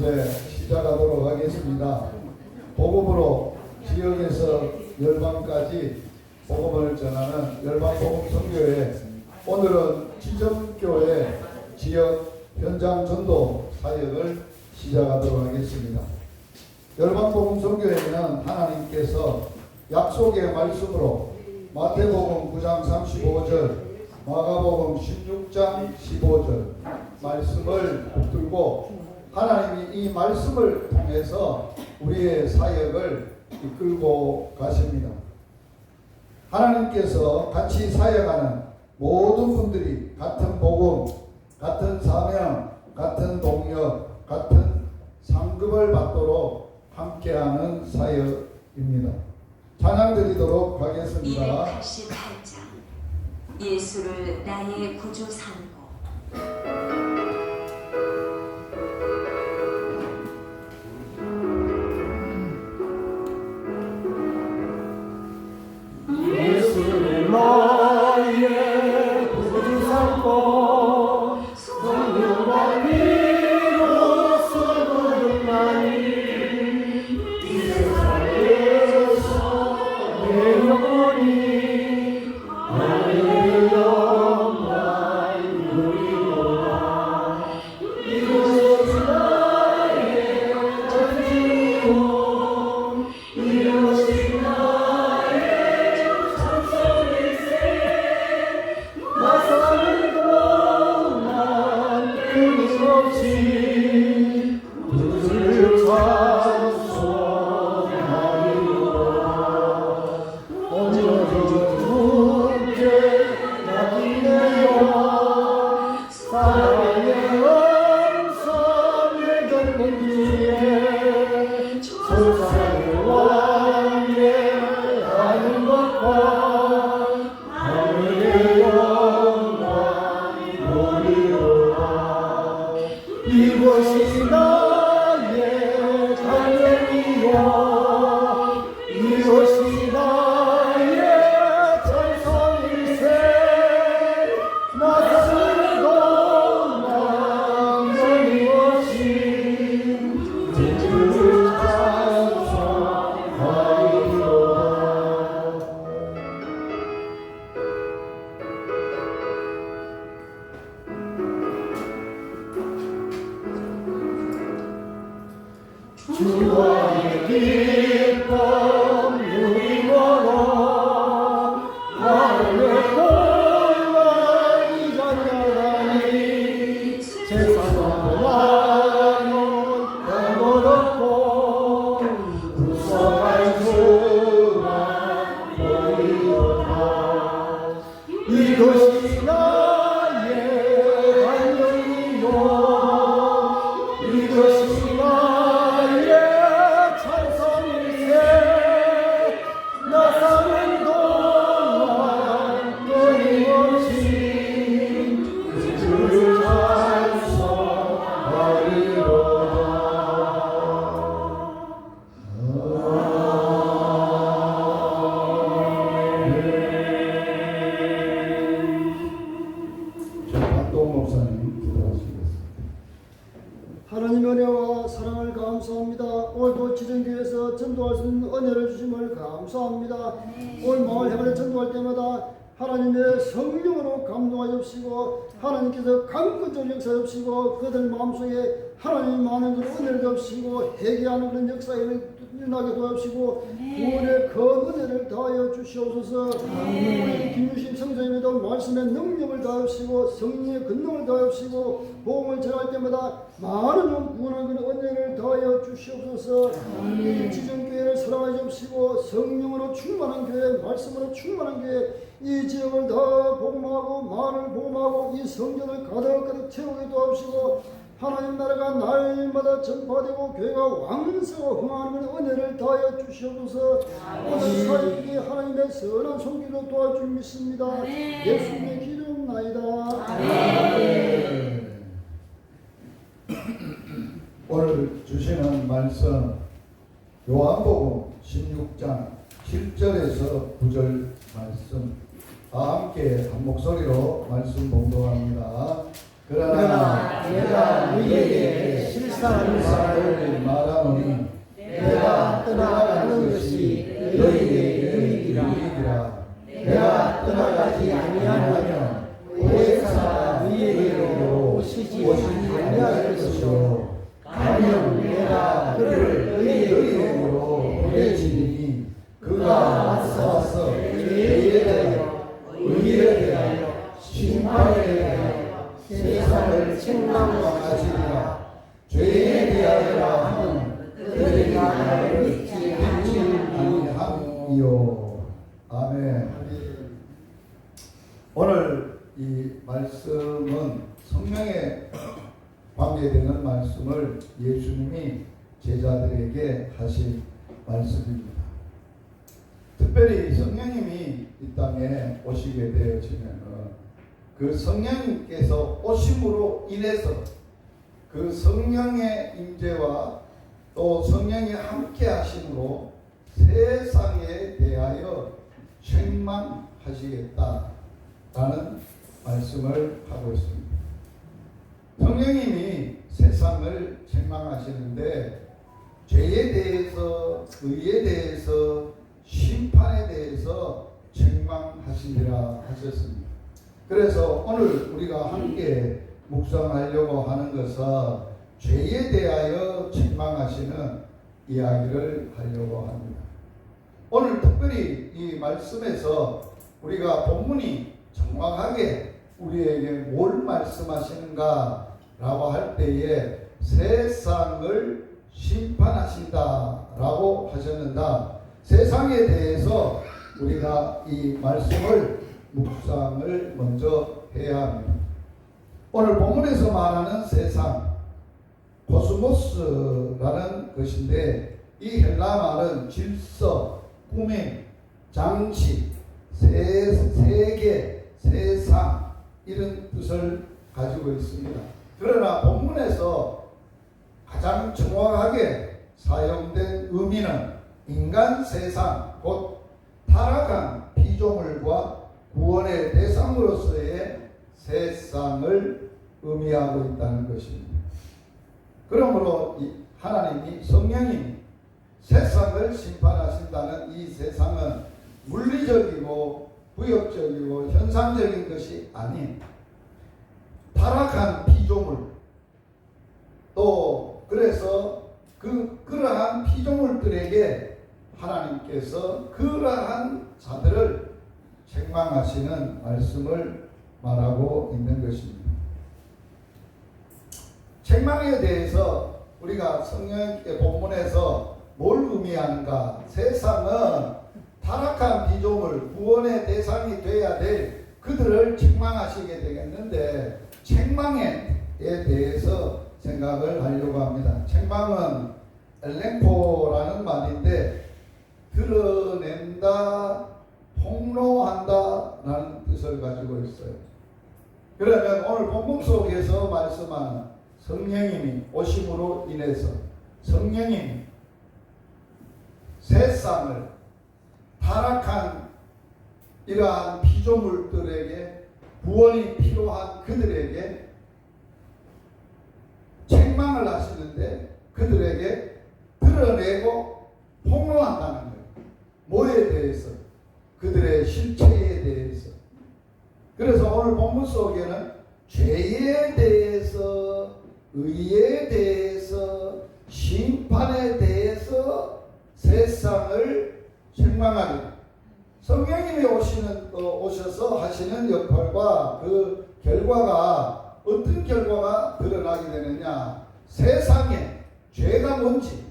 이제 시작하도록 하겠습니다. 복음으로 지역에서 열방까지 복음을 전하는 열방복음 선교회, 오늘은 지정교회 지역 현장 전도 사역을 시작하도록 하겠습니다. 열방복음 선교회는 하나님께서 약속의 말씀으로 마태복음 9장 35절, 마가복음 16장 15절 말씀을 붙들고 하나님이 이 말씀을 통해서 우리의 사역을 이끌고 가십니다. 하나님께서 같이 사역하는 모든 분들이 같은 복음, 같은 사명, 같은 동력, 같은 상급을 받도록 함께하는 사역입니다. 찬양 드리도록 하겠습니다. 288장 예수를 나의 구주 삼고. 예수를 나의 구주 삼고 성령과 피로써 거듭나니 이 세상에서 내 영혼이 하늘의 영광 누리도다. 이것이 나의 전지요, 이것이 나의 찬송일세. 나 사는 동안 끊임없이 주를 찬송하리로다. 얹어진 주께 맡기네요. 사랑의 원성을 걷는 뒤에 세상의 왕래하는 것과 하늘의 영광 누리로다. 이것이 나의 찬양이요, 이것이 나의 찬송일세. 나 사는 동안 끊임없이 주를 찬송하리로다. 주와의 기쁨 누리고로 마음의 꼴만이 잔잔하니 세상과 나는 영원 없고 구속할 수만 보이도다. 이것이 나의 간증이요, 이것이 나의 찬송일세. 나 사는 동안 끊임없이 주를 찬송하리로다. 박동 목사님 기도하시겠습니다. 하나님의 은혜와 사랑을 감사합니다. 오늘도 지정교회에서 전도할 수 있는 은혜를 주심을 감사합니다. 오늘 마을 해발에 전도할 때마다 하나님의 성령으로 감동하여 주시고 하나님께서 강건적 역사 주시고 그들 마음속에 하나님 많은 그런 은혜를 주시고 회개하는 그런 역사를 일어나게 도와주시고 구원의 그 은혜를 더하여 주시옵소서. 우리 김유심 성전님도 말씀의 능력을 더하시고 성령의 근능을 더하시고 복음을 전할 때마다 많은 구원하는 그런 은혜를 더하여 주시옵소서. 이 지정교회를 사랑하여 주시고 성령으로 충만한 교회, 말씀으로 충만한 교회, 이 지역을 더 복음하고 말을 복음하고 이 성전을 가득가득 채우게 도와주시고 하나님 나라가 날마다 전파되고 교회가 왕성하고 흥하는 은혜를 더하여 주시옵소서. 오늘 사역이 하나님의 선한 손길로 도와줄 믿습니다. 예수님의 기름나이다. 오늘 주시는 말씀 요한복음 16장 7절에서 9절 말씀 다 함께 한 목소리로 말씀 봉독합니다. 그러나 내가 너희에게 실상한 말을 말하노니 내가 떠나가는 것이 너희에게 유익이라. 내가 떠나가지 아니하면 보혜사가 너희에게로 오시지 아니할 것이요 가면 내가 그를 너희에게로 보내지니 그가 와서 죄에 대하여 의에 대하여 심판에 대하여 세상을 책망하시리라. 죄에 대하여 하는 그들이 나를 믿지 아니함이요. 아멘. 오늘 이 말씀은 성령에 관계되는 말씀을 예수님이 제자들에게 하신 말씀입니다. 특별히 성령님이 이 땅에 오시게 되어지면 그 성령님께서 오심으로 인해서 그 성령의 임재와 또 성령이 함께 하심으로 세상에 대하여 책망하시겠다라는 말씀을 하고 있습니다. 성령님이 세상을 책망하시는데 죄에 대해서, 의에 대해서, 심판에 대해서 책망하시리라 하셨습니다. 그래서 오늘 우리가 함께 묵상하려고 하는 것은 죄에 대하여 책망하시는 이야기를 하려고 합니다. 오늘 특별히 이 말씀에서 우리가 본문이 정확하게 우리에게 뭘 말씀하시는가 라고 할 때에 세상을 심판하신다라고 하셨는다. 세상에 대해서 우리가 이 말씀을 묵상을 먼저 해야 합니다. 오늘 본문에서 말하는 세상, 코스모스라는 것인데 이 헬라 말은 질서, 꾸밈, 장치, 세계, 세상 이런 뜻을 가지고 있습니다. 그러나 본문에서 가장 정확하게 사용된 의미는 인간 세상, 곧 타락한 피조물과 구원의 대상으로서의 세상을 의미하고 있다는 것입니다. 그러므로 하나님이 성령님이 세상을 심판하신다는 이 세상은 물리적이고 부역적이고 현상적인 것이 아닌 타락한 피조물, 또 그래서 그러한 피조물들에게 하나님께서 그러한 자들을 책망하시는 말씀을 말하고 있는 것입니다. 책망에 대해서 우리가 성령의 본문에서 뭘 의미하는가? 세상은 타락한 피조물, 구원의 대상이 되어야 될 그들을 책망하시게 되겠는데 책망에 대해서 생각을 하려고 합니다. 책망은 엘랭포라는 말인데 드러낸다, 폭로한다 라는 뜻을 가지고 있어요. 그러면 오늘 본문 속에서 말씀하는 성령님이 오심으로 인해서 성령님이 세상을 타락한 이러한 피조물들에게 구원이 필요한 그들에게 책망을 하시는데 그들에게 드러내고 폭로한다는 거예요. 뭐에 대해서? 그들의 실체에 대해서. 그래서 오늘 본문 속에는 죄에 대해서, 의에 대해서, 심판에 대해서 세상을 책망하는 성령님이 오셔서 하시는 역할과 그 결과가 어떤 결과가 드러나게 되느냐? 세상에 죄가 뭔지,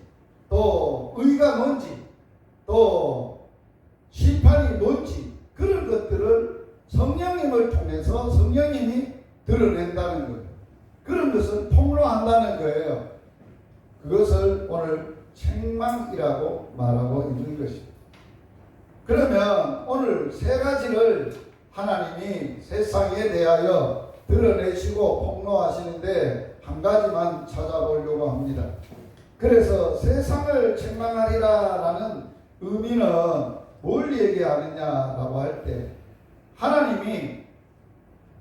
또 의가 뭔지, 또 심판이 뭔지 그런 것들을 성령님을 통해서 성령님이 드러낸다는 거예요. 그런 것을 폭로한다는 거예요. 그것을 오늘 책망이라고 말하고 있는 것입니다. 그러면 오늘 세 가지를 하나님이 세상에 대하여 드러내시고 폭로하시는데 한 가지만 찾아보려고 합니다. 그래서 세상을 책망하리라 라는 의미는 뭘 얘기하느냐라고 할 때 하나님이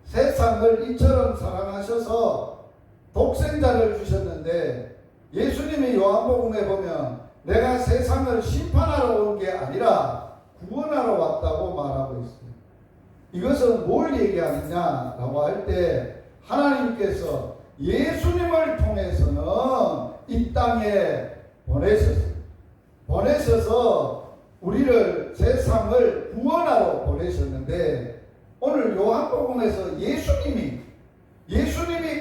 세상을 이처럼 사랑하셔서 독생자를 주셨는데 예수님이 요한복음에 보면 내가 세상을 심판하러 온 게 아니라 구원하러 왔다고 말하고 있습니다. 이것은 뭘 얘기하느냐라고 할 때 하나님께서 예수님을 통해서는 이 땅에 보내셔서 우리를 세상을 구원하러 보내셨는데 오늘 요한복음에서 예수님이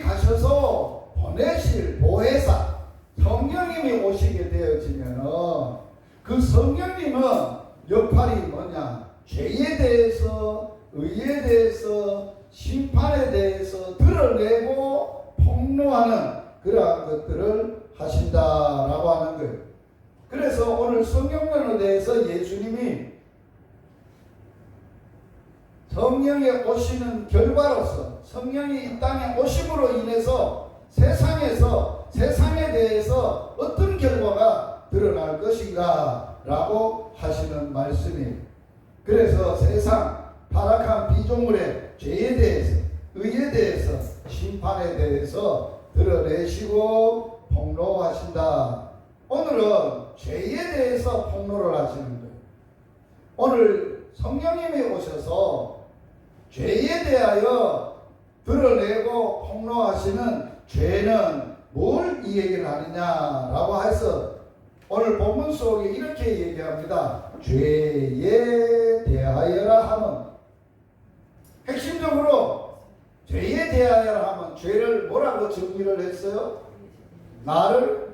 가셔서 보내실 보혜사 성령님이 오시게 되어지면 그 성령님은 역할이 뭐냐? 죄에 대해서, 의에 대해서, 심판에 대해서 드러내고 폭로하는 그러한 것들을 하신다라고 하는 거예요. 그래서 오늘 성령론에 대해서 예수님이 성령이 오시는 결과로서 성령이 이 땅에 오심으로 인해서 세상에 대해서 어떤 결과가 드러날 것인가 라고 하시는 말씀이에요. 그래서 세상 타락한 피조물의 죄에 대해서, 의에 대해서, 심판에 대해서 드러내시고 폭로하신다. 오늘은 죄에 대해서 폭로를 하시는 거예요. 오늘 성령님이 오셔서 죄에 대하여 드러내고 폭로하시는 죄는 뭘 이 얘기를 하느냐라고 해서 오늘 본문 속에 이렇게 얘기합니다. 죄에 대하여라 하면, 핵심적으로 죄에 대하여라 하면 죄를 뭐라고 정의를 했어요? 나를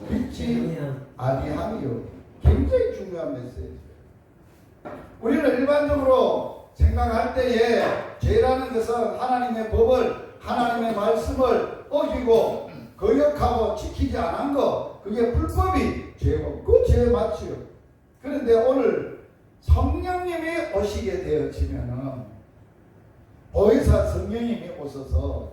믿지 아니함이요. 굉장히 중요한 메시지. 우리는 일반적으로 생각할 때에 죄라는 것은 하나님의 법을, 하나님의 말씀을 어기고 거역하고 지키지 않은 거, 그게 불법이 죄고, 그 죄 맞지요. 그런데 오늘 성령님이 오시게 되어지면은 보혜사 성령님이 오셔서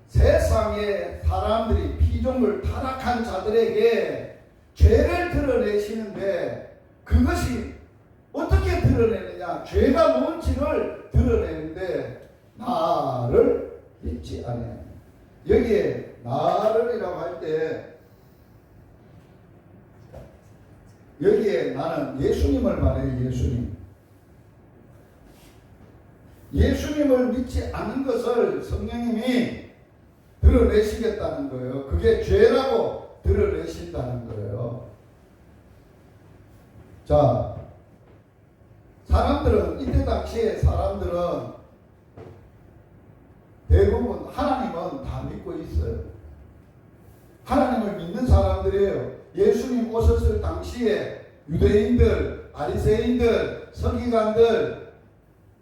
세상의 사람들이 피조물 타락한 자들에게 죄를 드러내시는데 그것이 어떻게 드러내느냐? 죄가 뭔지를 드러내는데 나를 믿지 않아요. 여기에 나를이라고 할 때 여기에 나는 예수님을 말해요. 예수님을 믿지 않는 것을 성령님이 드러내시겠다는 거예요. 그게 죄라고 드러내신다는 거예요. 자, 사람들은 이때 당시에 사람들은 대부분 하나님은 다 믿고 있어요. 하나님을 믿는 사람들이에요. 예수님 오셨을 당시에 유대인들, 바리새인들, 서기관들,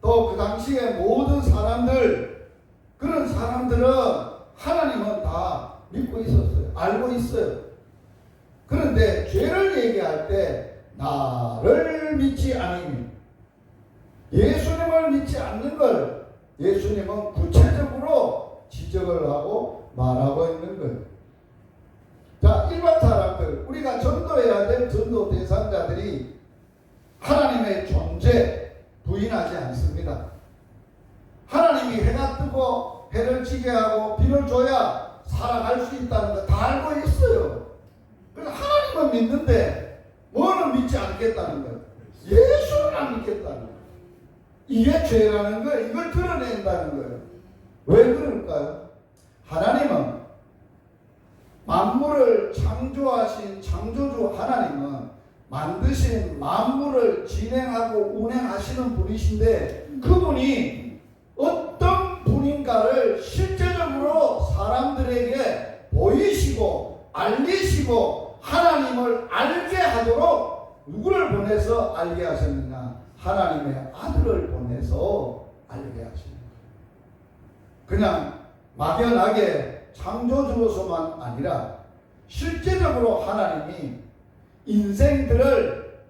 또 그 당시에 모든 사람들, 그런 사람들은 하나님은 다 믿고 있었어요. 알고 있어요. 그런데 죄를 얘기할 때 나를 믿지 않으니, 예수님을 믿지 않는 걸 예수님은 구체적으로 지적을 하고 말하고 있는 거예요. 자, 일반 사람들, 우리가 전도해야 될 전도 대상자들이 하나님의 존재 부인하지 않습니다. 하나님이 해가 뜨고 해를 지게 하고 비를 줘야 살아갈 수 있다는 거 다 알고 있어요. 그래서 하나님은 믿는데 뭐는 믿지 않겠다는 거예요. 예수는 안 믿겠다는 거예요. 이게 죄라는 거예요. 이걸 드러낸다는 거예요. 왜 그럴까요? 하나님은 만물을 창조하신 창조주 하나님은 만드신 만물을 진행하고 운행하시는 분이신데 그분이 어떤 분인가를 실제적으로 사람들에게 보이시고 알리시고 하나님을 알게 하도록 누구를 보내서 알게 하셨느냐? 하나님의 아들을 보내서 알게 하십니다. 그냥 막연하게 창조주로서만 아니라 실제적으로 하나님이 인생들을,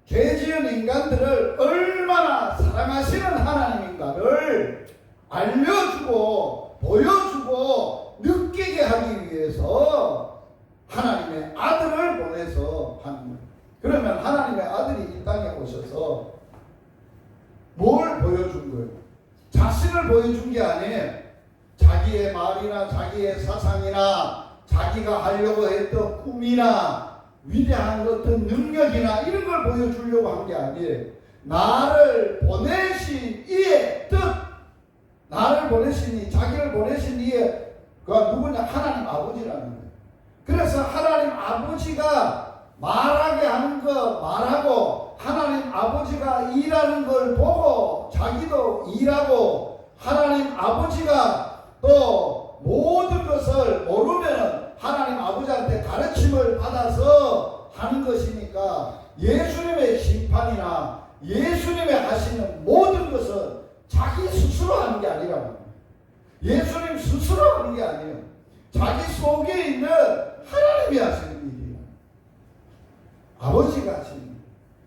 죄지은 인간들을 얼마나 사랑하시는 하나님인가를 알려주고 보여주고 느끼게 하기 위해서 하나님의 아들을 보내서 하는 거예요. 그러면 하나님의 아들이 이 땅에 오셔서 뭘 보여준 거예요? 자신을 보여준 게 아니에요. 자기의 말이나 자기의 사상이나 자기가 하려고 했던 꿈이나 위대한 어떤 능력이나 이런 걸 보여주려고 한 게 아니에요. 나를 보내신 이의 뜻, 나를 보내신 이, 자기를 보내신 이의 그가 누구냐? 하나님 아버지라는 거예요. 그래서 하나님 아버지가 말하게 하는 거 말하고, 하나님 아버지가 일하는 걸 보고 자기도 일하고, 하나님 아버지가 또 모든 것을 모르면 하나님 아버지한테 가르침을 받아서 하는 것이니까, 예수님의 심판이나 예수님의 하시는 모든 것은 자기 스스로 하는 게 아니라고. 예수님 스스로 하는 게 아니에요. 자기 속에 있는 하나님이 하시는 일이에요. 아버지가 하시는 일.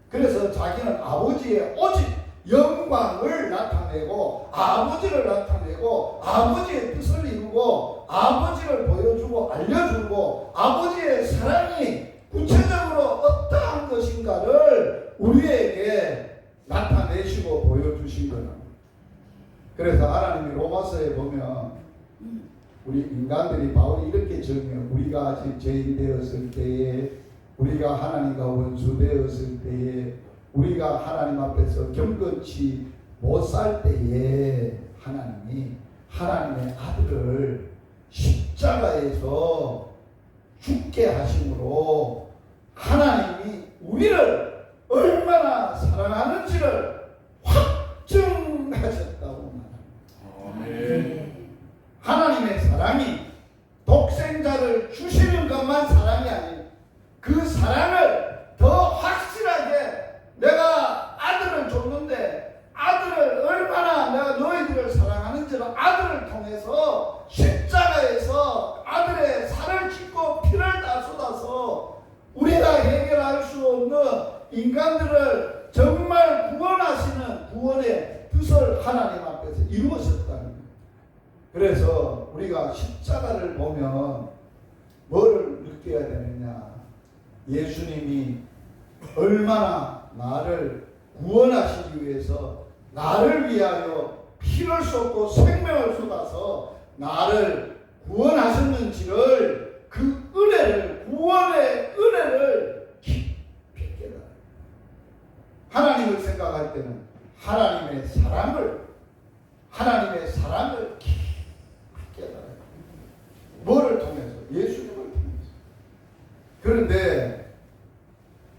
그래서 자기는 아버지의 오직 영광을 나타내고, 아버지를 나타내고, 아버지의 뜻을 이루고, 아버지를 보여주고 알려주고, 아버지의 사랑이 구체적으로 어떠한 것인가를 우리에게 나타내시고 보여주신 거예요. 그래서 하나님이 로마서에 보면 우리 인간들이 바울이 이렇게 정해요. 우리가 아직 죄인 되었을 때에, 우리가 하나님과 원수 되었을 때에, 우리가 하나님 앞에서 경건치 못 살 때에 하나님이 하나님의 아들을 십자가에서 죽게 하심으로 하나님이 우리를 얼마나 사랑하는지를 확증하셨다고 말합니다. 하나님의 사랑이 독생자를 주시는 것만 사랑이 아니에요. 그 사랑을 더 확실하게, 내가 아들을 줬는데 아들을 얼마나 내가 너희들을 사랑하는지를 아들을 통해서 십자가에서 아들의 살을 찢고 피를 다 쏟아서 우리가 해결할 수 없는 인간들을 정말 구원하시는 구원의 뜻을 하나님 앞에서 이루었었다는 거예요. 그래서 우리가 십자가를 보면 뭐를 느껴야 되느냐? 예수님이 얼마나 나를 구원하시기 위해서 나를 위하여 피를 쏟고 생명을 쏟아서 나를 구원하셨는지를, 그 은혜를, 구원의 은혜를 깊이 깨달아요. 하나님을 생각할 때는 하나님의 사랑을 깊이 깨달아요. 뭐를 통해서? 예수님을 통해서. 그런데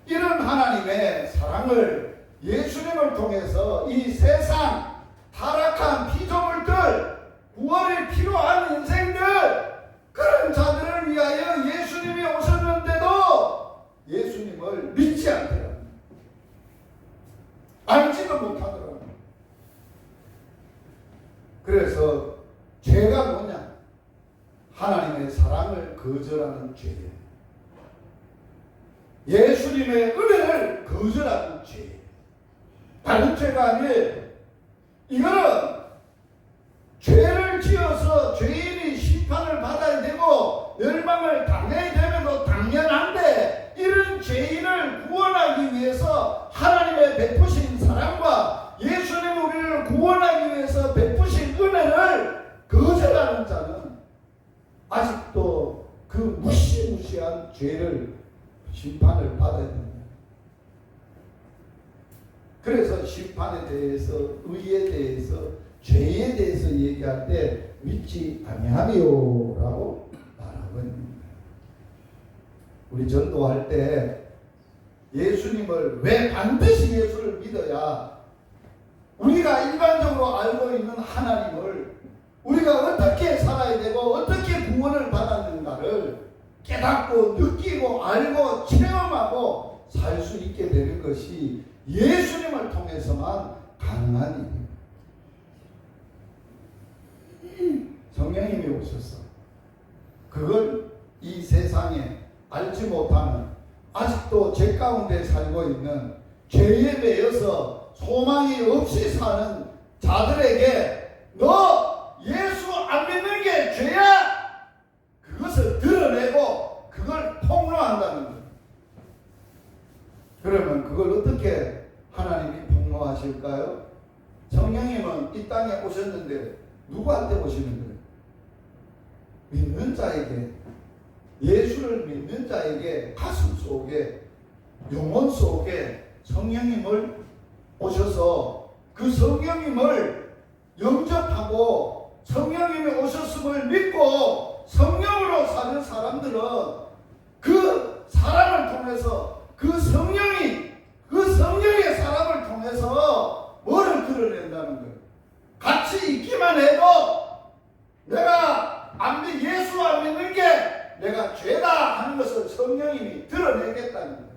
이런 하나님의 사랑을 예수님을 통해서 이 세상 타락한 피조물들, 구원이 필요한 인생들, 그런 자들을 위하여 예수님이 오셨는데도 예수님을 믿지 않더라. 알지도 못하더라. 그래서 죄가 뭐냐? 하나님의 사랑을 거절하는 죄예요. 예수님의 은혜를 거절하는 죄. 다른 죄가 아니에요. 이거는 죄를 지어서 죄인이 심판을 받아야 되고 멸망을 당해야 되면도 당연한데, 이런 죄인을 구원하기 위해서 하나님의 베푸신 사랑과 예수님이 우리를 구원하기 위해서 베푸신 은혜를 거절하는 자는 아직도 그 무시무시한 죄를 심판을 받아야 됩니다. 그래서 심판에 대해서, 의에 대해서, 죄에 대해서 얘기할 때 믿지 아니하리요라고 말하고 있는 거예요. 우리 전도할 때 예수님을, 왜 반드시 예수를 믿어야, 우리가 일반적으로 알고 있는 하나님을 우리가 어떻게 살아야 되고 어떻게 구원을 받았는가를 깨닫고 느끼고 알고 체험하고 살 수 있게 되는 것이 예수님을 통해서만 가능한 일입니다. 성령님이 오셔서 그걸 이 세상에 알지 못하는, 아직도 죄 가운데 살고 있는, 죄에 매여서 소망이 없이 사는 자들에게 너 예수 안 믿는 게 죄야! 그것을 드러내고 그걸 폭로한다는 거예요. 그러면 그걸 어떻게 하나님이 폭로하실까요? 성령님은 이 이 땅에 오셨는데 누구한테 오시는 거예요? 믿는 자에게, 예수를 믿는 자에게 가슴 속에, 영혼 속에 성령님을 오셔서 그 성령님을 영접하고 성령님이 오셨음을 믿고 성령으로 사는 사람들은 그 사람을 통해서 그 성령의 사람을 통해서 뭐를 드러낸다는 거예요. 같이 있기만 해도 내가 예수 안 믿는 게 내가 죄다 하는 것을 성령님이 드러내겠다는 거예요.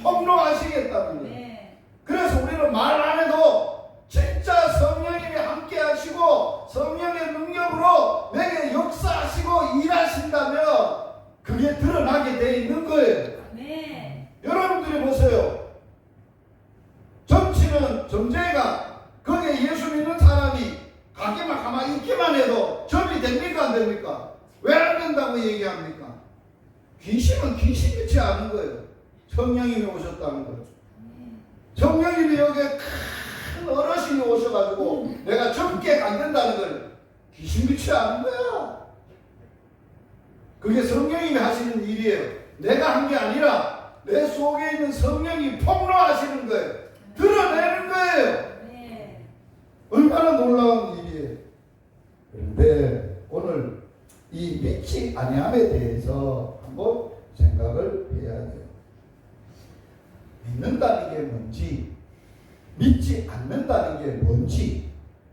폭로하시겠다는 거예요. 그래서 우리는 말 안 해도 진짜 성령님이 함께 하시고 성령의 능력으로 내게 역사하시고 일하신다면 그게 드러나게 돼 있는 거예요. 여러분들이 보세요. 정치는 정제가 거기에 예수 믿는 사람이 가만히 있기만 해도 점이 됩니까 안 됩니까? 왜 안 된다고 얘기합니까? 귀신은 귀신같이 아는 거예요. 성령님이 오셨다는 거예요. 성령님이 여기에 큰 어르신이 오셔가지고 내가 젊게 만든다는 걸 귀신같이 아는 거야. 그게 성령님이 하시는 일이에요. 내가 한 게 아니라 내 속에 있는 성령이 폭로하시는 거예요. 드러내는 거예요. 얼마나 놀라운 일이에요. 그런데 오늘 이 믿지 아니함에 대해서 한번 생각을 해야 돼요. 믿는다는 게 뭔지, 믿지 않는다는 게 뭔지,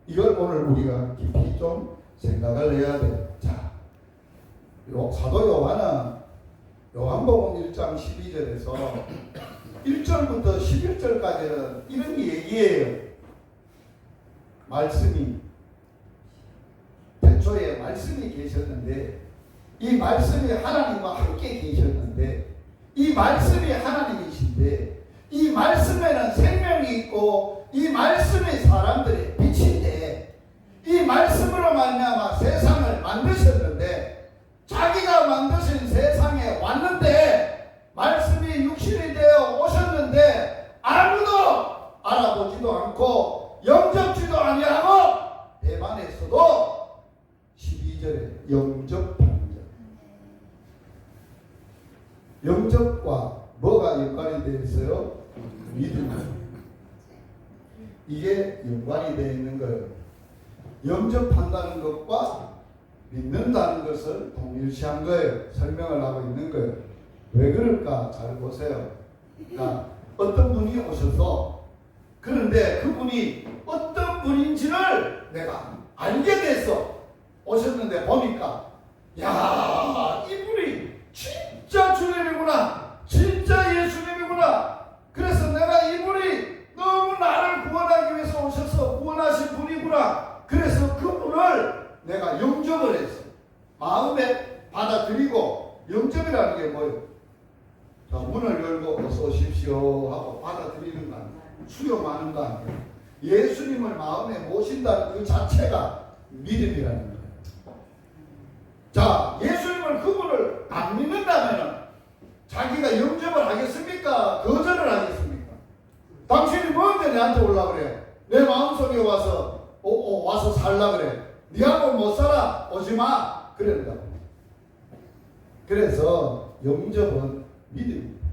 이걸 오늘 우리가 깊이 좀 생각을 해야 돼요. 자, 사도 요한은 요한복음 1장 12절에서 1절부터 11절까지는 이런 얘기예요. 말씀이, 태초에 말씀이 계셨는데 이 말씀이 하나님과 함께 계셨는데 이 말씀이 하나님이신데 이 말씀에는 생명이 있고 이 말씀이 사람들의 빛인데 이 말씀으로 말미암아 세상을 만드셨는데 자기가 만드신 세상에 왔는데 말씀이 육신이 되어 오셨는데 아무도 알아보지도 않고 영접지도 아니하고 대만에서도 12절에 영접하는 자. 영접과 뭐가 연관이 되어 있어요? 믿음. 이게 연관이 되어 있는 거예요. 영접한다는 것과 믿는다는 것을 동일시한 거예요. 설명을 하고 있는 거예요. 왜 그럴까? 잘 보세요. 그러니까 어떤 분이 오셔서 그런데 그분이 어떤 분인지를 내가 알게 됐어. 오셨는데 보니까 야, 이분이 진짜 주님이구나. 진짜 예수님이구나. 그래서 내가 이분이 너무 나를 구원하기 위해서 오셔서 구원하신 분이구나. 그래서 그분을 내가 영접을 했어. 마음에 받아들이고, 영접이라는 게 뭐예요? 자, 문을 열고 어서 오십시오 하고 받아들이는 거 아니에요. 수용하는 거 아니에요. 예수님을 마음에 모신다는 그 자체가 믿음이라는 거예요. 자, 예수님을, 그분을 안 믿는다면 자기가 영접을 하겠습니까? 거절을 하겠습니까? 당신이 뭔데 내한테 올라 그래? 내 마음속에 와서 와서 살라 그래. 니하고 못 살아. 오지 마. 그런다고. 그래서 영접은 믿음입니다.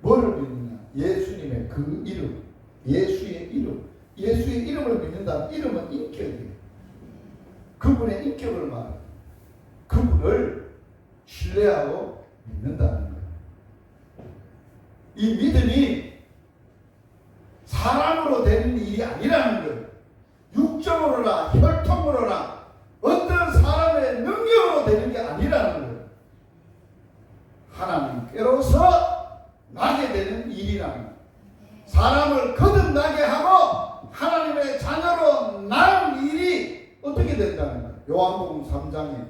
뭐를 믿느냐? 예수님의 그 이름, 예수의 이름, 예수의 이름을 믿는다면 이름은 인격이에요. 그분의 인격을 말해요. 그분을 신뢰하고 믿는다는 거예요. 이 믿음이 사람으로 되는 일이 아니라는 거예요. 육적으로나 혈통으로나 어떤 사람의 능력으로 되는 게 아니라는 거예요. 하나님께로서 나게 되는 일이라는 거예요. 사람을 거듭나게 하고 하나님의 자녀로 나는 일이 어떻게 된다는 거예요. 요한복음 3장에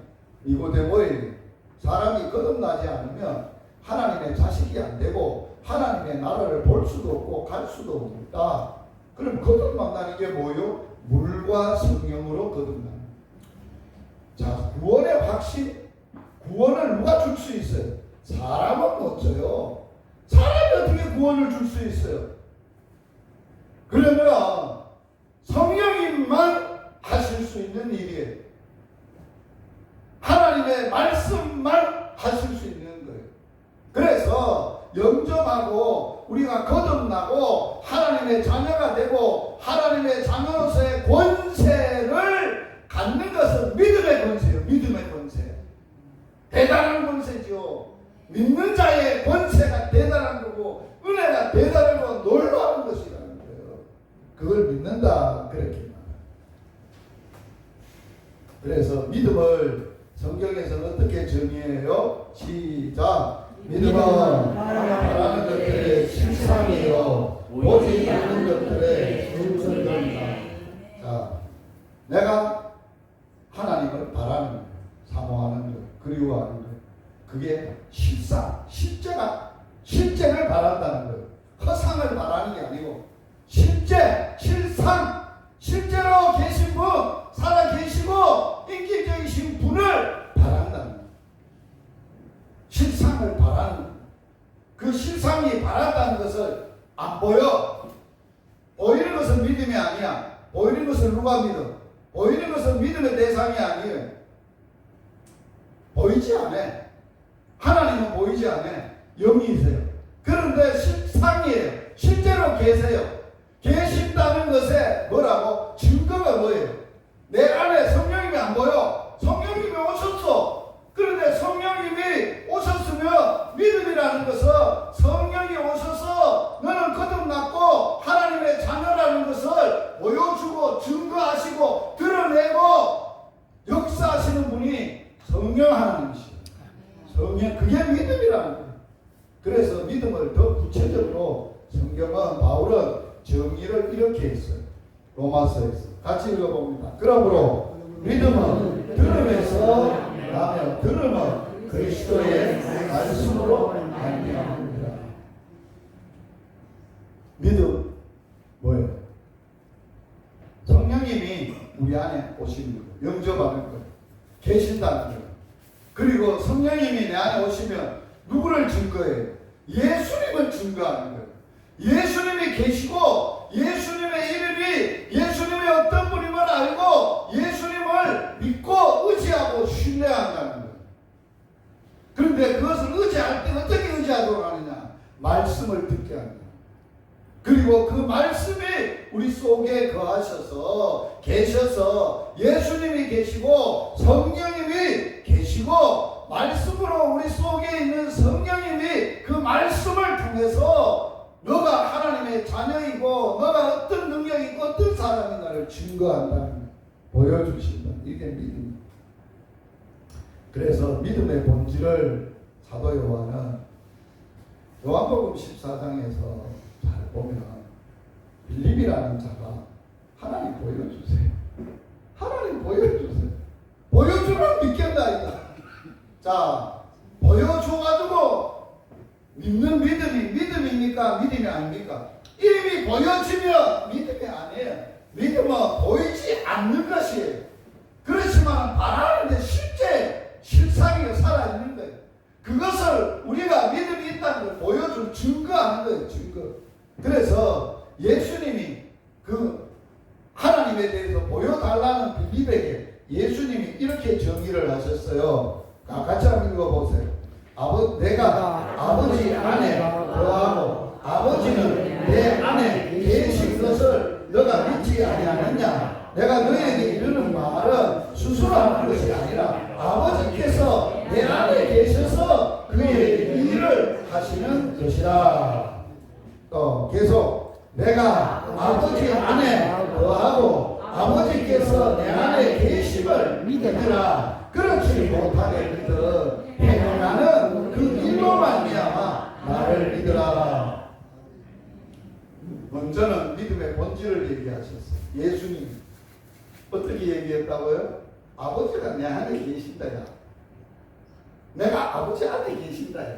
니고데모에게 사람이 거듭나지 않으면 하나님의 자식이 안 되고 하나님의 나라를 볼 수도 없고 갈 수도 없다. 그럼 거듭난다는 게 뭐예요? 물과 성령으로 거듭나는. 자, 구원의 확신, 구원을 누가 줄 수 있어요? 사람은 못 줘요. 사람이 어떻게 구원을 줄 수 있어요? 그러면 성령님만 하실 수 있는 일이에요. 하나님의 말씀만 하실 수 있는 거예요. 그래서 영접하고 우리가 거듭나고 하나님의 자녀가 되고 하나님의 자녀로서의 권세를 갖는 것은 믿음의 권세예요. 믿음의 권세. 대단한 권세죠. 믿는 자의 권세가 대단한 거고 은혜가 대단하고 놀라운 것이라는 거예요. 그걸 믿는다 그렇게 말해요. 그래서 믿음을 성경에서 어떻게 정의해요? 시작. 믿음은 바라는 것들의 실상이요 보이지 않는 것들의 증거입니다. 자, 내가 하나님을 바라는 것, 사모하는 것, 그리워하는 것, 그게 실상, 실제를 바란다는 거예요. 허상을 바라는 게 아니고 실제, 실상, 실제로 계신 분, 살아 계시고 인격적이신 분을 바란다는 거예요. 실상을 바라는 거예요. 그 실상이 바란다는 것을 안 보여. 보이는 것은 믿음이 아니야. 보이는 것은 누가 믿어? 보이는 것은 믿음의 대상이 아니에요. 보이지 않아. 하나님은 보이지 않아. 영이세요. 그런데 실상이에요. 실제로 계세요. 계신다는 것에 뭐라고? 증거가 뭐예요? 내 안에 성령님이 안 보여. 성령님이 오셨어. 그런데 성령님이 오셨으면 믿음이라는 것은 성령이 오셔서 너는 거듭났고 하나님의 자녀라는 것을 보여주고 증거하시고 드러내고 역사하시는 분이 성령 하나님이시죠. 성령, 그게 믿음이라는 거예요. 그래서 믿음을 더 구체적으로 성경은 바울은 정의를 이렇게 했어요. 로마서에서 같이 읽어봅니다. 그러므로 믿음은 들음에서 나며 들음은 그리스도의 말씀으로 말미암습니다. 믿음 뭐예요? 성령님이 우리 안에 오시는 거예요. 영접하는 거예요. 계신다는 거예요. 그리고 성령님이 내 안에 오시면 누구를 증거해요? 예수님을 증거하는 거예요. 예수님이 계시고 예수님의 이름이 예수님의 어떤 분임을 알고 예수님을 믿고 의지하고 신뢰한다는 거예요. 그런데 그것을 의지할 때 어떻게 의지하도록 하느냐? 말씀을 듣게 합니다. 그리고 그 말씀이 우리 속에 거하셔서 계셔서 예수님이 계시고 성령님이 계시고 말씀으로 우리 속에 있는 성령님이 그 말씀을 통해서 너가 하나님의 자녀이고 너가 어떤 능력이 있고 어떤 사람인가를 증거한다는 보여주신다. 이게 믿음. 그래서 믿음의 본질을 사도 요한은 요한복음 14장에서 잘 보면 빌립이라는 자가 하나님 보여주세요. 하나님 보여주세요. 보여주면 믿겠다 이거. 자, 보여줘가지고 믿는 믿음이 믿음입니까? 믿음이 아닙니까? 이미 보여지면 믿음이 아니에요. 믿음은 보이지 않는 것이에요. 그렇지만 바라는데 실제 실상이 살아있는 거예요. 그것을 우리가 믿음이 있다는 걸 보여줄 증거하는 거예요. 증거. 그래서 예수님이 그 하나님에 대해서 보여달라는 빌립에게 예수님이 이렇게 정의를 하셨어요. 같이 한번 읽어보세요. 내가 아버지 안에 거하고 아버지는 내 안에 계신 것을 너가 믿지 아니하느냐? 내가 너에게 이르는 말은 스스로 하는 것이 아니라 아버지께서 내 안에 계셔서 그의 일을 하시는 것이라. 또 계속 내가 아버지 안에 거하고 아버지께서 내 안에 계심을 믿으라. 그렇지 못하게 믿어 행하는 그 일로 말미암아 나를 믿으라. 먼저는 믿음의 본질을 얘기하셨어요. 예수님이 어떻게 얘기했다고요? 아버지가 내 안에 계신다야. 내가 아버지 안에 계신다야.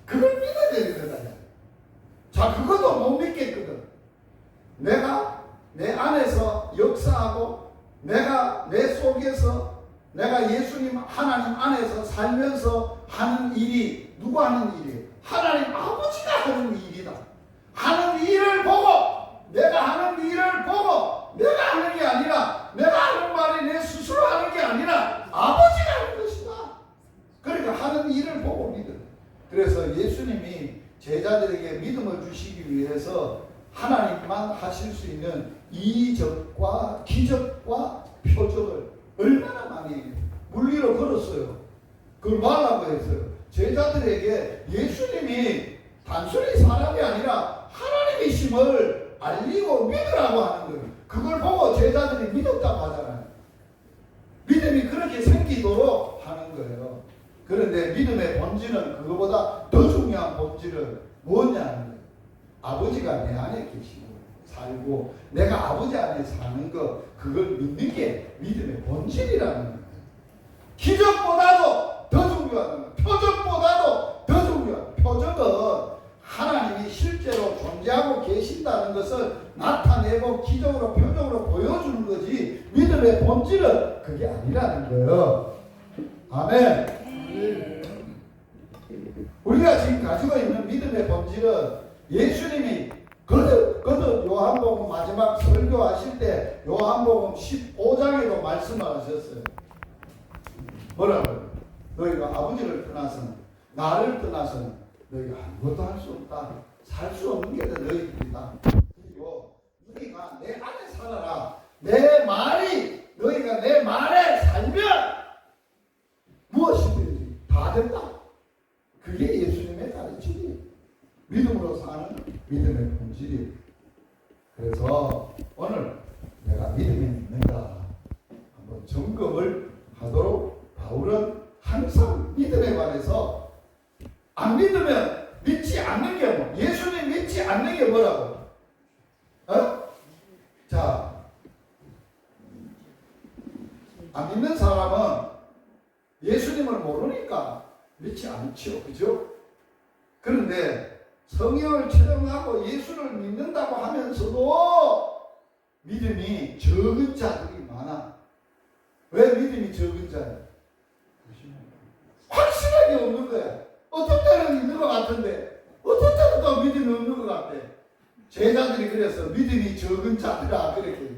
그걸 믿어야 되는 거다. 자, 그것도 못 믿겠거든. 내가 내 안에서 역사하고 내가 내 속에서 내가 예수님 하나님 안에서 살면서 하는 일이 누가 하는 일이에요? 하나님 아버지가 하는 일이다. 하는 일을 보고 내가 하는 일을 보고 이루시기 위해서 하나님만 하실 수 있는 이적과 기적과 표적을 얼마나 많이 물리로 걸었어요. 그걸 말하고 했어요. 제자들에게 예수님이 단순히 사람이 아니라 하나님이심을 알리고 믿으라고 하는 거예요. 그걸 보고 제자들이 믿었다고 하잖아요. 믿음이 그렇게 생기도록 하는 거예요. 그런데 믿음의 본질은 그거보다 더 중요한 본질은 뭐냐는 거예요. 아버지가 내 안에 계시고 살고 내가 아버지 안에 사는 거, 그걸 믿는 게 믿음의 본질이라는 거예요. 기적보다도 더 중요한 거예요. 표적보다도 더 중요한 거예요. 표적은 하나님이 실제로 존재하고 계신다는 것을 나타내고 기적으로 표적으로 보여주는 거지, 믿음의 본질은 그게 아니라는 거예요. 아멘. 우리가 지금 가지고 있는 믿음의 본질은 예수님이 거듭 요한복음 마지막 설교하실 때 요한복음 15장에도 말씀을 하셨어요. 뭐라고요? 너희가 아버지를 떠나서는, 나를 떠나서는 너희가 아무것도 할 수 없다. 살 수 없는 게 너희들이다. 그리고 너희가 내 안에 살아라. 내 말이, 너희가 내 말에 살면 무엇이든지 다 된다. 그게 예수님의 가르침이 믿음으로 사는 믿음의 본질이에요. 그래서 오늘 내가 믿음이 있는가 한번 점검을 하도록, 바울은 항상 믿음에 관해서 안 믿으면 믿지 않는 게 뭐, 예수님 믿지 않는 게 뭐라고? 자, 안 믿는 사람은 예수님을 모르니까 믿지 않죠. 그죠? 그런데 성령을 체험하고 예수를 믿는다고 하면서도 믿음이 적은 자들이 많아. 왜 믿음이 적은 자야? 확실하게 없는 거야. 어떤 때는 있는 것 같은데 어떤 때는 또 믿음이 없는 것 같아. 제자들이 그래서 믿음이 적은 자들아 그렇게.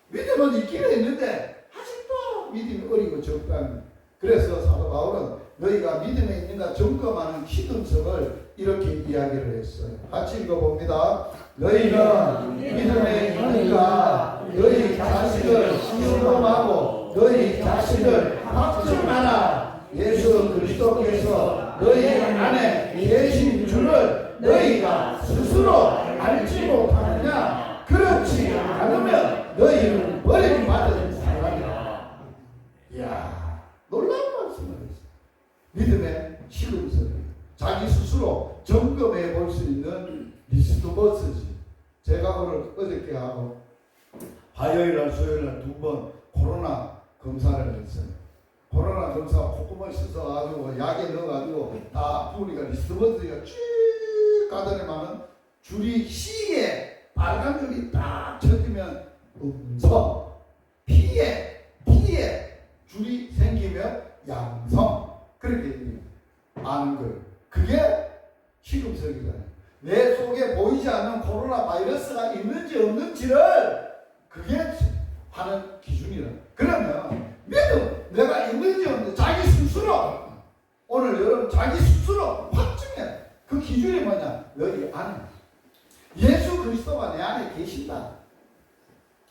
믿음은 있기는 있는데 아직도 믿음이 어리고 적다는. 그래서 사도 바울은 너희가 믿음에 있는가 점검하는 기름석을 이렇게 이야기를 했어요. 같이 읽어봅니다. 너희는 믿음에 있는가 너희 자신을 시험하고 너희 자신을 확증하라. 예수 그리스도께서 너희 안에 계신 줄을 너희가 스스로 알지 못하느냐? 그렇지 않으면 너희는 버림받은 사람이다. 이야, 놀라운 말씀을 했어요. 믿음의 시금석이 자기 스스로 점검해 볼 수 있는 리스트버스지. 제가 오늘 어저께 하고 화요일날 수요일날 2번 코로나 검사를 했어요. 코로나 검사 콧구멍 씻어가지고 약에 넣어가지고 딱 부으니까 리스트버스가 쭉 가더니만은 줄이 C에 빨간 줄이 딱 쳐지면 음성, P에 줄이 생기면 양성, 그렇게 아는 거예요. 그게 시금석이잖아요. 내 속에 보이지 않는 코로나 바이러스가 있는지 없는지를 그게 하는 기준이라. 그러면 믿음, 내가 있는지 없는지 자기 스스로, 오늘 여러분 자기 스스로 확증해. 그 기준이 뭐냐? 너희 안에 예수 그리스도가 내 안에 계신다.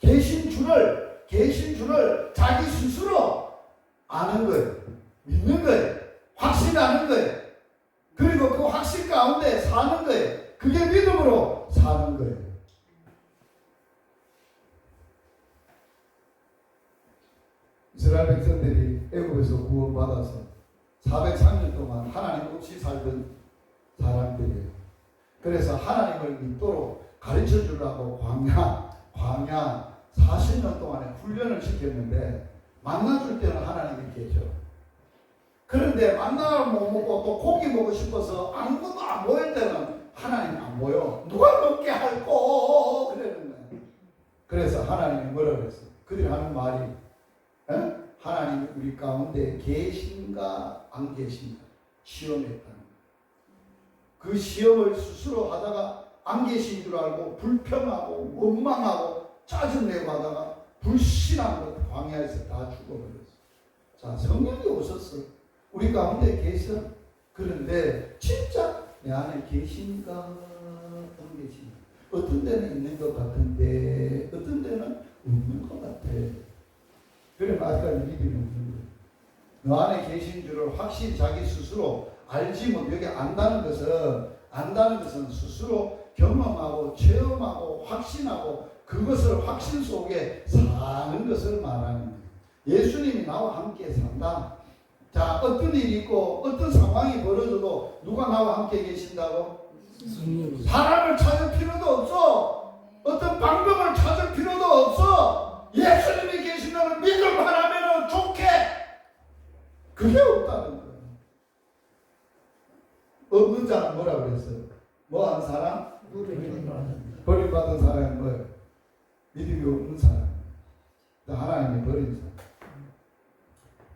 계신 줄을 자기 스스로 아는 거예요. 믿는 거예요. 확신하는 거예요. 그리고 그 확신 가운데 사는 거예요. 그게 믿음으로 사는 거예요. 이스라엘 백성들이 애굽에서 구원받아서 403년 동안 하나님 없이 살던 사람들이에요. 그래서 하나님을 믿도록 가르쳐 주려고 광야 40년 동안에 훈련을 시켰는데 만나줄 때는 하나님이 계셔. 그런데 만나를 못 먹고 또 고기 먹고 싶어서 아무것도 안 보일 때는 하나님이 안 보여. 누가 먹게 할꼬 그러는 거예요. 그래서 하나님이 뭐라고 했어요? 그들이 하는 말이 하나님이 우리 가운데 계신가 안 계신가 시험했다는 거예요. 그 시험을 스스로 하다가 안 계신 줄 알고 불평하고 원망하고 짜증내고 하다가 불신함으로 광야에서 다 죽어버렸어요. 자, 성령이 오셨어요. 우리 가운데 계셔. 그런데 진짜 내 안에 계신가 안 어떤 데는 있는 것 같은데 어떤 데는 없는 것 같아. 그래 아직까지 믿음이 없는 거예요. 너 안에 계신 줄을 확실히 자기 스스로 알지 못하게 안다는 것은 스스로 경험하고 체험하고 확신하고 그것을 확신 속에 사는 것을 말하는 거예요. 예수님이 나와 함께 산다. 자, 어떤 일이 있고 어떤 상황이 벌어져도 누가 나와 함께 계신다고? 사람을 찾을 필요도 없어. 어떤 방법을 찾을 필요도 없어. 예수님이 계신다는 믿음만 하면 좋게. 그게 없다는 거예요. 없는 자는 뭐라 그랬어요? 뭐 한 사람? 버림받은 사람이 뭐예요? 믿음이 없는 사람. 하나님이 버린 사람.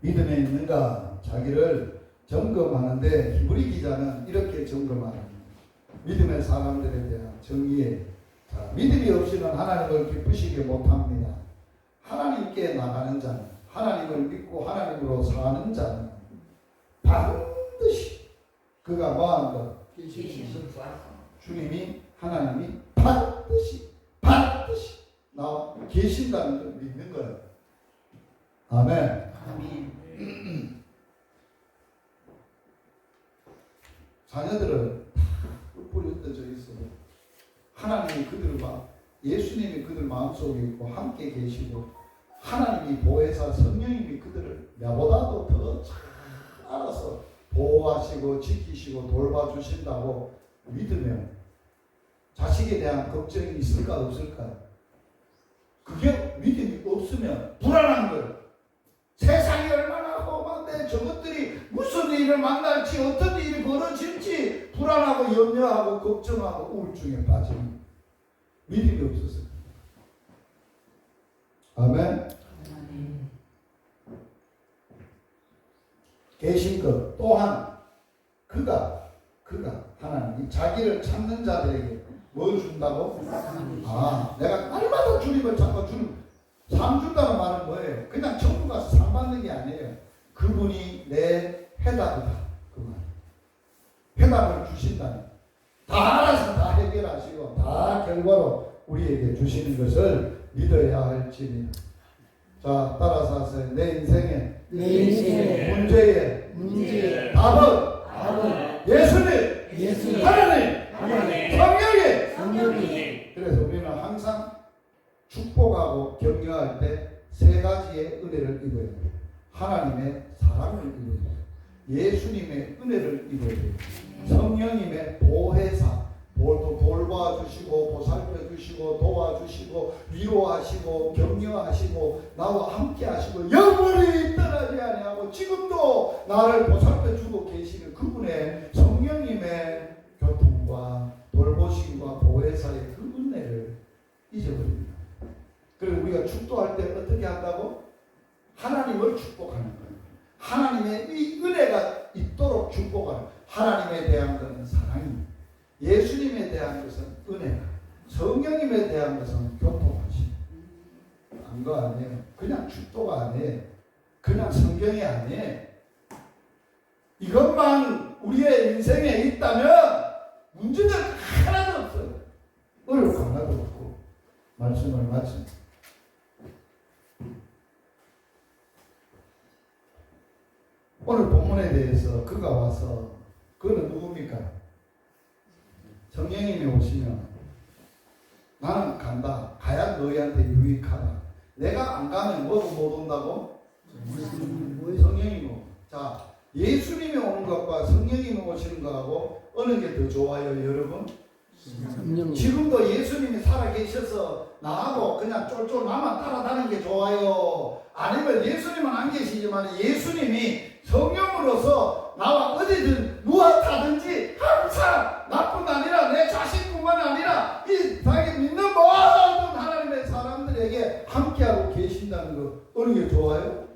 믿음에 있는가 자기를 점검하는데 히브리 기자는 이렇게 점검합니다. 믿음의 사람들에 대한 정의에 믿음이 없이는 하나님을 기쁘시게 못합니다. 하나님께 나가는 자는 하나님을 믿고 하나님으로 사는 자는 반드시 그가 뭐한 것? 주님이 하나님이 반드시 나와 계신다는 걸 믿는 거예요. 아멘. 자녀들은 뿌리 흩어져 있어도 하나님이 그들과 예수님이 그들 마음속에 있고 함께 계시고 하나님이 보혜사 성령님이 그들을 나보다도 더 잘 알아서 보호하시고 지키시고 돌봐주신다고 믿으면 자식에 대한 걱정이 있을까 없을까? 그게 믿음이 없으면 불안한 거예요. 세상이 얼마나 험한데 저것들이 무슨 일을 만날지 어떤 일이 벌어질지 불안하고 염려하고 걱정하고 우울증에 빠지는 믿음이 없었어요. 아멘. 계신 것 또한 그가 하나님이 자기를 찾는 자들에게 뭘 준다고? 내가 날마다 주님을 찾고 주님 상 준다는 말은 뭐예요? 그냥 천국 가서 상 받는 게 아니에요. 그분이 내 해답이다. 그 말. 해답을 주신다는. 다 알아서 다 해결하시고 다 결과로 우리에게 주시는 것을 믿어야 할지니. 자, 따라서 하세요. 내 인생의 문제의 답은 예수님, 하나님, 성령이. 그래서 우리는 항상 축복하고 격려할 때 세 가지의 은혜를 입어야 돼요. 하나님의 사랑을 입어야 돼요. 예수님의 은혜를 입어야 돼요. 성령님의 보혜사, 돌봐주시고 보살펴주시고 도와주시고 위로하시고 격려하시고 나와 함께하시고 영원히 떠나지 아니하고 지금도 나를 보살펴주고 계시는 그분의 성령님의 교통과 돌보심과 보혜사의 그 은혜를 잊어버립니다. 그리고 우리가 축도할 때 어떻게 한다고? 하나님을 축복하는 거예요. 하나님의 이 은혜가 있도록 축복하는 하나님에 대한 것은 사랑이, 예수님에 대한 것은 은혜가, 성령님에 대한 것은 교통하심. 거 아니에요. 그냥 축도가 아니에요. 그냥 성경이 아니에요. 이것만 우리의 인생에 있다면 문제는 하나도 없어요. 어려울 거 하나도 없고. 말씀을 마칩니다. 오늘 본문에 대해서 그가 와서, 그는 누굽니까? 성령님이 오시면 나는 간다. 가야 너희한테 유익하다. 내가 안 가면 뭐도 못 온다고? 성령님이 오고. 자, 예수님이 오는 것과 성령님이 오시는 것하고 어느 게 더 좋아요, 여러분? 지금도 예수님이 살아계셔서 나하고 그냥 쫄쫄 나만 따라다니는 게 좋아요? 아니면 예수님은 안 계시지만 예수님이 성령으로서 나와 어디든 무엇하든지 항상 나뿐 아니라 내 자신뿐만 아니라 이 자기 믿는 모든 하나님의 사람들에게 함께하고 계신다는 거 어느 게 좋아요?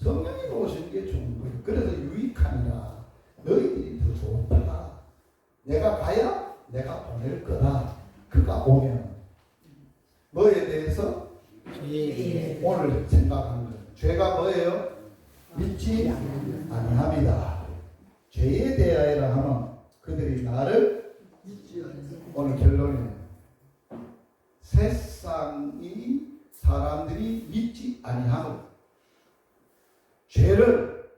성령이 오시는 게 좋은 거예요. 그래서 유익하니라. 너희들이 더 좋다. 내가 가야 내가 보낼 거다. 그가 오면 뭐에 대해서 오늘 생각한 거예요. 죄가 뭐예요? 믿지 아니함이다. 죄에 대하여라 하면 그들이 나를 오늘 결론이에요. 세상이 사람들이 믿지 아니하고 죄를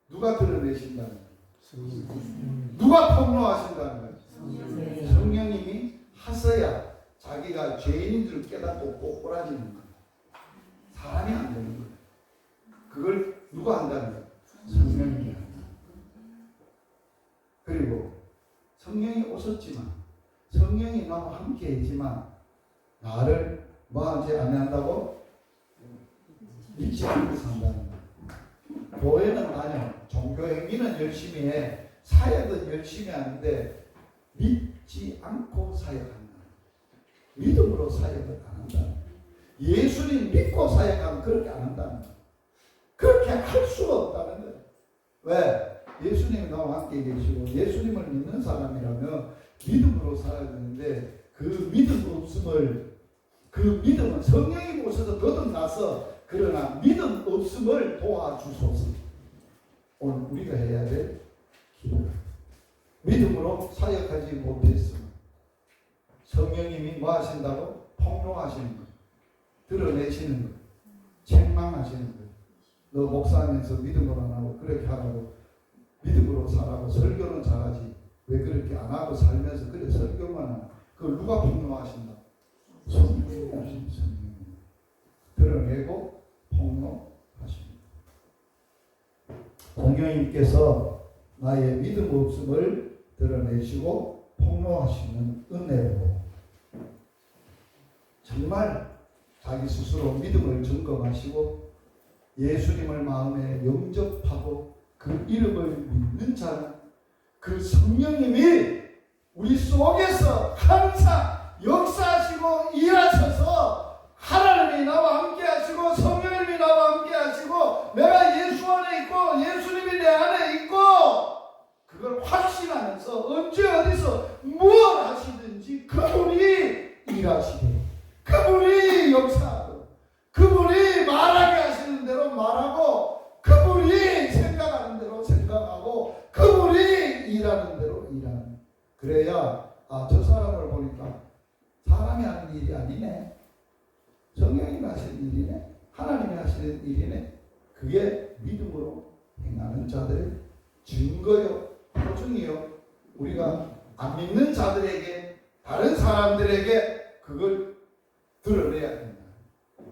누가 드러내신다는 거예요? 누가 폭로하신다는 거예요? 성령님이 하셔야 자기가 죄인인 줄 깨닫고 꼬꾸라지는 거예요. 사람이 안 되는 거예요. 그걸 누가 한다는 거예요? 성령님이 한다. 그리고 성령이 오셨지만 성령이 나와 함께 있지만 나를 뭐하지 아니한다고? 믿지 않고 산다는 거예요. 교회는 아니요. 종교행위는 열심히 해. 사역은 열심히 하는데 믿지 않고 사역한다. 믿음으로 사역을 안 한다. 예수님 믿고 사역하면 그렇게 안 한다는 거예요. 그렇게 할 수가 없다는 거예요. 왜? 예수님이 나와 함께 계시고 예수님을 믿는 사람이라면 믿음으로 살아야 되는데 그 믿음 없음을 그 믿음은 성령이 오셔서 거듭나서 그러나 믿음 없음을 도와주소서. 오늘 우리가 해야 될 기도다. 믿음으로 사역하지 못했으면 성령님이 뭐 하신다고? 폭로하시는 거예요. 드러내시는 거예요. 책망하시는 거예요. 너 목사하면서 믿음으로 안 하고 그렇게 하라고 믿음으로 살라고 설교는 잘하지 왜 그렇게 안 하고 살면서 그래 설교만 하나 그걸 누가 폭로하신다? 성령님이 하십니다. 성령님 드러내고 폭로하십니다. 성령님께서 나의 믿음 없음을 드러내시고 폭로하시는 은혜로 정말 자기 스스로 믿음을 점검하시고 예수님을 마음에 영접하고 그 이름을 믿는 자는 그 성령님이 우리 속에서 항상 역사하시고 일하셔서 하나님이 나와 함께 하시고 성령님이 나와 함께 하시고 내가 예수 안에 있고 예수님이 내 안에 있고 그걸 확신하면서 언제 어디서 무엇 하시든지 그분이 일하시고 그분이 역사하고 그분이 말하게 하시는 대로 말하고 그분이 생각하는 대로 생각하고 그분이 일하는 대로 일하는 그래야 저 사람을 보니까 사람이 하는 일이 아니네 성령님이 하시는 일이네 하나님이 하시는 일이네 그게 믿음으로 행하는 자들의 증거요 표징이요 우리가 안 믿는 자들에게 다른 사람들에게 그걸 드러내야 된다.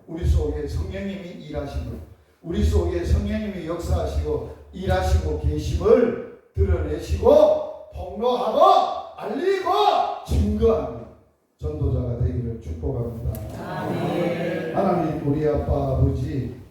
우리 속에 성령님이 일하시고 우리 속에 성령님이 역사하시고 일하시고 계심을 드러내시고 폭로하고 알리고 증거하는 전도자가 되기를 축복합니다. 아멘. 하나님 우리 아빠 아버지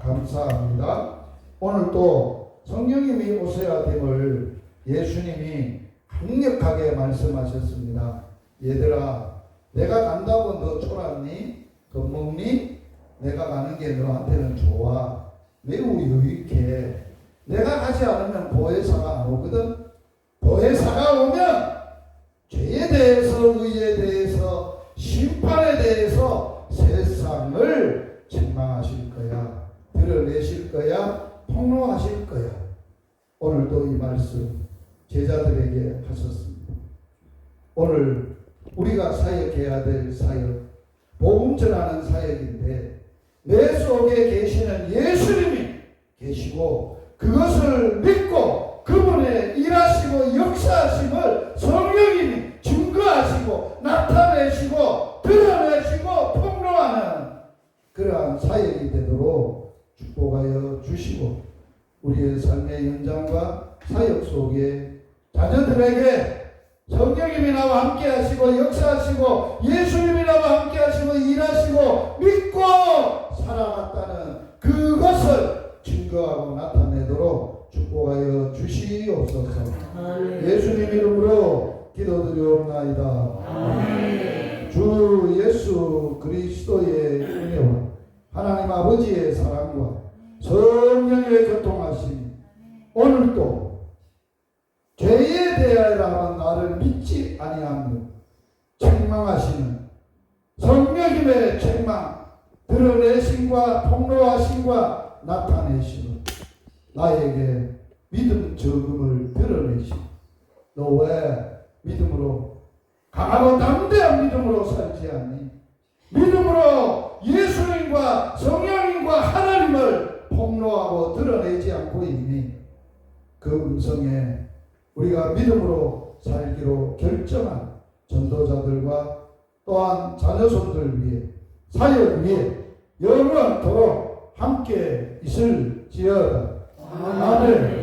감사합니다. 오늘 또 성령님이 오셔야 됨을 예수님이 강력하게 말씀하셨습니다. 얘들아 내가 간다고 너 쫄았니? 겁먹니? 내가 가는 게 너한테는 좋아. 매우 유익해. 내가 가지 않으면 보혜사가 안 오거든. 보혜사가 오면 죄에 대해서 의에 대해서 심판에 대해서 세상을 책망하실 거야. 드러내실 거야. 폭로하실 거야. 오늘도 이 말씀 제자들에게 하셨습니다. 오늘 우리가 사역해야 될 사역 복음 전하는 사역인데 내 속에 계시는 예수님이 계시고 그것을 믿고 그분의 일하시고 역사하심을 성령님이 증거하시고 나타내시고 드러내시고 폭로하는 그러한 사역이 되도록 축복하여 주시고 우리의 삶의 현장과 사역 속에 자녀들에게 성령님이 나와 함께 하시고 역사하시고 예수님이 나와 함께 하시고 일하시고 믿고 살아갔다는 그것을 증거하고 나타내도록 축복하여 주시옵소서. 예수님 이름으로 기도드리옵나이다. 주 예수 그리스도의 은혜와 하나님 아버지의 사랑과 성령의 교통하심이 오늘도 죄에 대하여라면 나를 믿지 아니하며 책망하시는 성령님의 책망 드러내심과 폭로하심과 나타내심을 나에게 믿음 적음을 드러내시고 너 왜 믿음으로 강하고 담대한 믿음으로 살지 하지 않니? 믿음으로 예수님과 성령님과 하나님을 폭로하고 드러내지 않고 있니? 그 음성에 우리가 믿음으로 살기로 결정한 전도자들과 또한 자녀손들 위해 사역 위해 영원토록 함께 있을지어다. 아멘.